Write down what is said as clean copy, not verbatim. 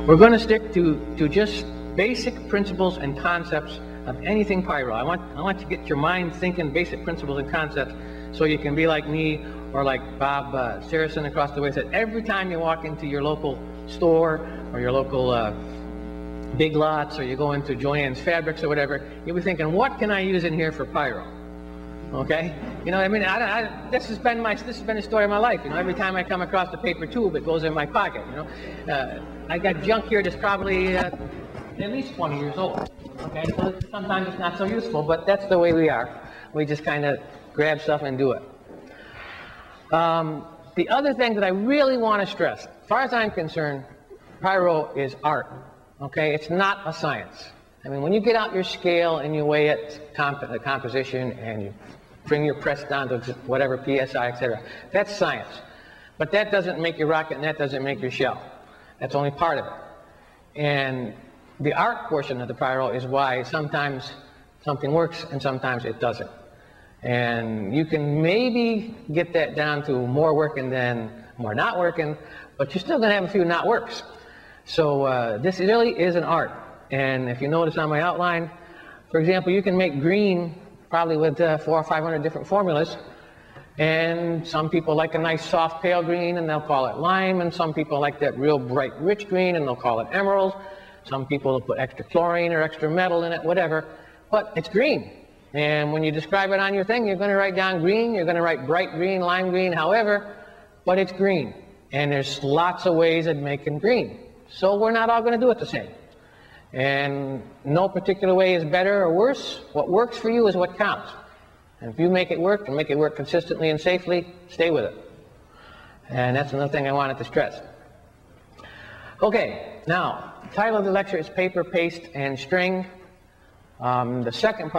We're going to stick to just basic principles and concepts of anything pyro. I want to get your mind thinking basic principles and concepts so you can be like me or like Bob Saracen across the way said, every time you walk into your local store or your local Big Lots, or you go into Joann's Fabrics or whatever, you'll be thinking, what can I use in here for pyro? Okay? You know, I mean, this has been the story of my life. You know, every time I come across a paper tube, it goes in my pocket. You know, I got junk here that's probably at least 20 years old. Okay, so sometimes it's not so useful, but that's the way we are. We just kind of grab stuff and do it. The other thing that I really want to stress, as far as I'm concerned, pyro is art. Okay, it's not a science. I mean, when you get out your scale and you weigh it, the composition, and you bring your press down to whatever PSI, etc., that's science. But that doesn't make your rocket, and that doesn't make your shell. That's only part of it. And the art portion of the pyro is why sometimes something works and sometimes it doesn't. And you can maybe get that down to more working than more not working, but you're still going to have a few not works. So this really is an art. And if you notice on my outline, for example, you can make green probably with 400 or 500 different formulas. And some people like a nice soft pale green and they'll call it lime, and some people like that real bright rich green and they'll call it emerald. Some people will put extra chlorine or extra metal in it, whatever, but it's green. And when you describe it on your thing, you're going to write down green, you're going to write bright green, lime green, however, but it's green. And there's lots of ways of making green. So we're not all going to do it the same. And no particular way is better or worse. What works for you is what counts. And if you make it work and make it work consistently and safely, stay with it. And that's another thing I wanted to stress. Okay, now, the title of the lecture is Paper, Paste, and String. The second part